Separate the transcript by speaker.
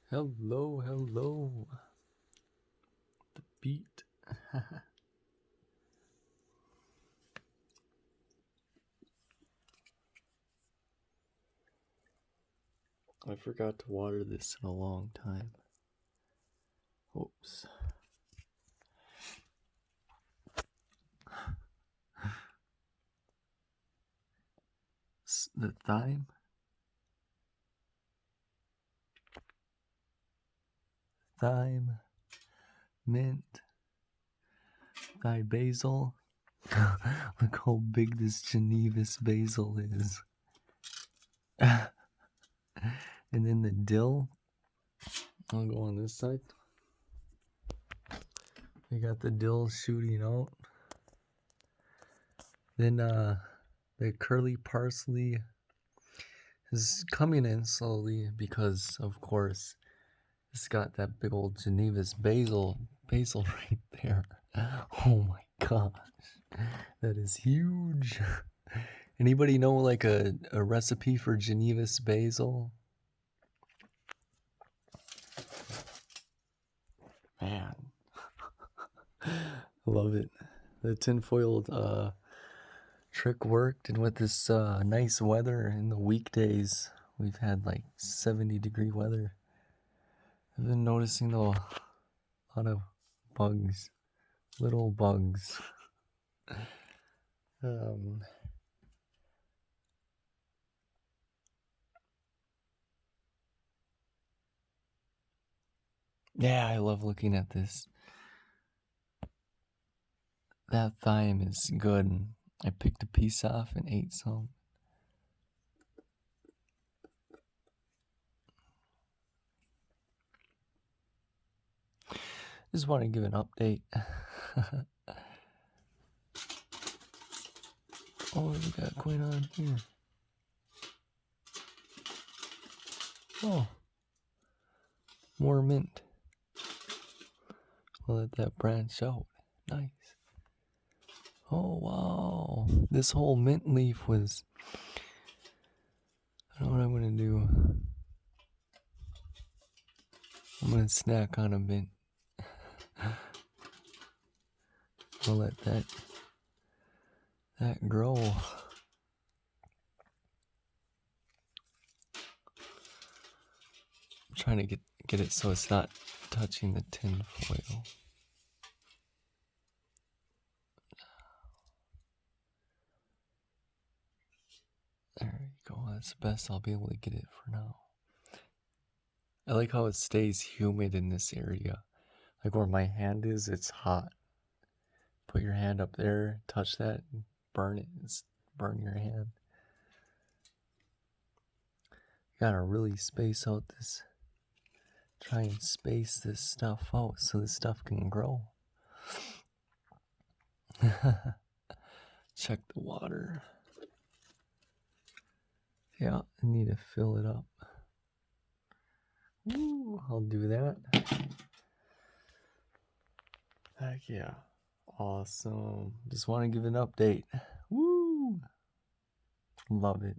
Speaker 1: Hello, hello. The beat. I forgot to water this in a long time. Oops. The thyme, mint, basil. Look how big this genovse basil is. And then the dill. I'll go on this side. We got the dill shooting out. Then the curly parsley is coming in slowly because, of course, it's got that big old genovese basil right there. Oh my gosh, that is huge. Anybody know like a recipe for genovese basil? Man, I love it. The tinfoil trick worked, and with this nice weather in the weekdays, we've had like 70-degree weather. I've been noticing a lot of bugs, little bugs. Yeah, I love looking at this. That thyme is good. I picked a piece off and ate some. Just want to give an update. Oh, what do we got going on here? Oh, more mint. We'll let that branch out. Nice. Oh, wow. This whole mint leaf was... I don't know what I'm going to do. I'm going to snack on a mint. We'll let that grow. I'm trying to get it so it's not touching the tin foil. There you go. That's the best I'll be able to get it for now. I like how it stays humid in this area. Like where my hand is, it's hot. Put your hand up there, touch that, and burn it. Burn your hand. You gotta really space out this. Try and space this stuff out so this stuff can grow. Check the water. Yeah, I need to fill it up. Woo, I'll do that. Heck yeah. Awesome. Just want to give an update. Woo! Love it.